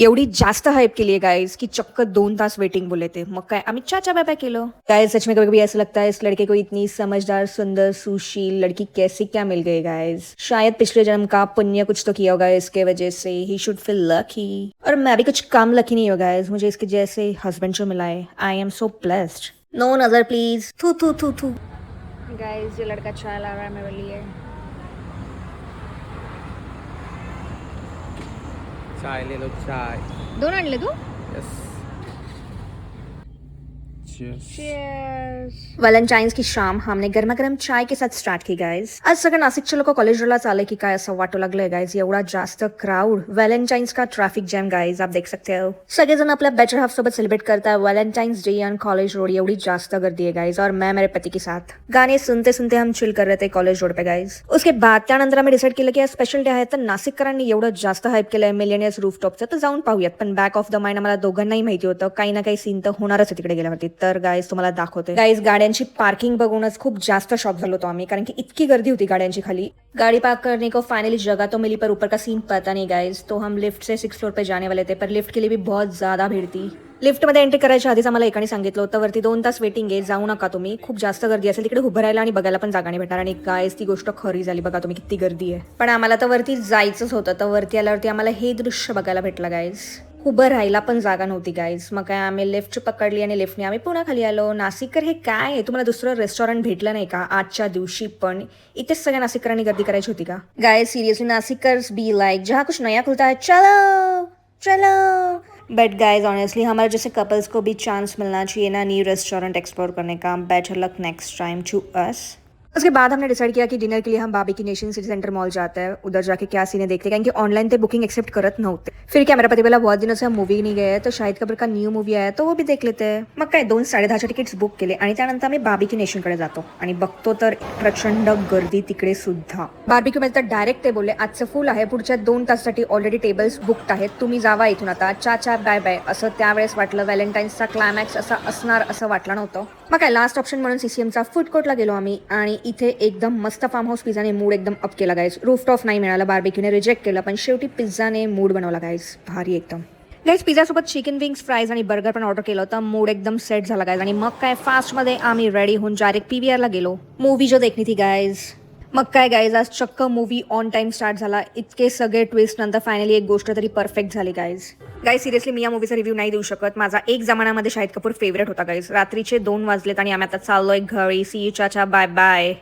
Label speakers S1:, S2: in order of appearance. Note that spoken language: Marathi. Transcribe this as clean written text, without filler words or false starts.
S1: एवढी जास्त हाइप केली है गाइस कि चक्क 2 तास वेटिंग बोले थे। मग काय आम्ही चाचा बाय बाय केलं। गाइस सच में कभी कभी ऐसा लगता है इस लड़के को इतनी समझदार सुंदर सुशील लड़की कैसे क्या मिल गई गाइस। शायद पिछले जन्म का पुण्य कुछ तो किया होगा इसके वजह से ही शुड फील लकी। और मैं भी कुछ कम लकी नहीं हूँ गाइस, मुझे इसके जैसे हस्बैंड जो मिला है। I am so blessed. No नजर प्लीज। थू थू थू थू। गाइस ये लड़का चाय ला रहा है मेरे लिए।
S2: चाय ले लो चाय।
S1: दोन आणले तू?
S2: यस।
S1: व्हॅलेंटाईन्स की शाम हमने गरमागरम चाय के साथ स्टार्ट की गाइज। आज सगळं नाशिकचे लोक कॉलेजला चालले की काय असं वाटू लागलंय गाइज। एवढा जास्त क्राउड, व्हॅलेंटाईन्स का ट्रॅफिक जॅम गाइज, आप देख सकते हो। सगळेजण आपल्या बेटर हाफ सोबत सेलिब्रेट करता है Valentine's day on college road. एवढी जास्त गर्दी है गाइज और मैं मेरे पति के साथ गाने सुनते सुनते हम चिल कर रहे थे कॉलेज रोड पे गाइज। उसके बाद त्यानंतर आम्ही डिसाईड केलं की आज स्पेशल डे आहे तर नाशिककरांनी एवढं जास्त हाईप केलंय मिलेनियर्स रूफटॉपचं, तर जाऊन पाहूयात। पण बॅक ऑफ द माइंड आम्हाला दोघांनाही माहिती होतं काही ना काही सीन तर होणारच आहे तिकडे गेल्यावरती। तर गाइज तुम्हाला दाखवते। गाइज गाड्यांची पार्किंग बघूनच खूप जास्त शॉक झालो होतो आम्ही, कारण की इतकी गर्दी होती गाड्यांची खाली। गाड़ी पार्क करने को फाइनली जगह तो मिली, पर ऊपर का सीन पता नहीं गाइज। तो हम लिफ्ट से 6th फ्लोर पे जाने वाले थे, पर लिफ्ट के लिए भी बहुत ज्यादा भीड़ थी। लिफ्ट मध्ये एंट्री करायच्या आधीच आम्हाला एकाने सांगितलं होतं वरती 2 तास वेटिंग आहे, जाऊ नका तुम्ही, खूप जास्त गर्दी असेल तिकडे उभं राहायला आणि बघायला पण जागा नाही भेटणार। आणि गाइज ती गोष्ट खरी झाली, बघा तुम्ही किती गर्दी आहे। पण आम्हाला तर वरती जायचंच होतं, तर वरती आल्यावरती आम्हाला हे दृश्य बघायला भेटलं गाइज। उभं राहायला पण जागा नव्हती गाइज। मग काय आम्ही लिफ्ट पकडली आणि लिफ्टने आम्ही पुन्हा खाली आलो। नाशिककर हे काय आहे, तुम्हाला दुसरं रेस्टॉरंट भेटलं नाही का आजच्या दिवशी? पण इथेच सगळ्या नाशिककरांनी गर्दी करायची होती का गाइज? सिरियसली नासिकर्स बी लाइक जहाँ कुछ नया खुलता है चलो चलो। बट गाइज ऑनेस्टली हमारे जैसे कपल्स को भी चांस मिलना चाहिए ना न्यू रेस्टोरेंट एक्सप्लोर करने का। Better luck next time to us. उसके बाद हमने डिसाइड किया कि डिनर के लिए हम Barbeque Nation City Centre Mall जाते हैं, उधर जाके क्या सीने देखते हैं, क्योंकि ऑनलाइन ते बुकिंग एक्सेप्ट करत नव्हते। फिर क्या मेरा पति बोला बहुत दिनों से हम मूवी नहीं गए, तो शाहिद कपूर का न्यू मूवी आया तो वो भी देख लेते हैं। मग काय 2:10च्या तिकीट्स बुक केले आणि त्यानंतर आम्ही बार्बिक्यू नेशनकडे जातो आणि बघतो तर प्रचंड गर्दी तिकडे सुद्धा। बार्बिक्यू मध्ये तर डायरेक्ट ते बोलले आजचं फुल आहे, पुढच्या 2 तासासाठी ऑलरेडी टेबल्स बुक्ड आहेत, तुम्ही जावा इथून आता, चाचा बाय बाय। असं त्यावेळेस वाटलं व्हॅलेंटाईन्सचा क्लायमॅक्स असा असणार असं वाटलं नव्हतं। मग काय लास्ट ऑप्शन म्हणून सीसीएमचा फूड कोर्टला गेलो आम्ही आणि इथे एकदम मस्त फार्म हाऊस पिझ्झाने मूड एकदम अप केला गाइज। रूफटॉप नाही मिळाला, बार्बिक्यूने रिजेक्ट केलं, पण शेवटी पिझ्झाने मूड बनवला गाइज, भारी एकदम। गाइज पिझ्झा सोबत चिकन विंग्स फ्राईज आणि बर्गर पण ऑर्डर केलं होतं, मूड एकदम सेट झाला गाइज। आणि मग काय फास्ट मध्ये आम्ही रेडी होऊन डायरेक्ट पीव्हीआरला गेलो, मूवी जो देखनी थी गाइज। मग काय गाइज आज चक्क मूवी ऑन टाइम स्टार्ट झाला, इतके सगळे ट्विस्ट नंतर फायनली एक गोष्ट तरी परफेक्ट झाली गाइज। गाइज सिरियसली मी या मूवीचा रिव्ह्यू नाही देऊ शकत, माझा एक जमान्यामध्ये शाहिद कपूर फेवरेट होता गाइज। रात्रीचे 2 वाजलेत आणि आम्ही आता चाललोय घरी। सी यू चाचा बाय बाय।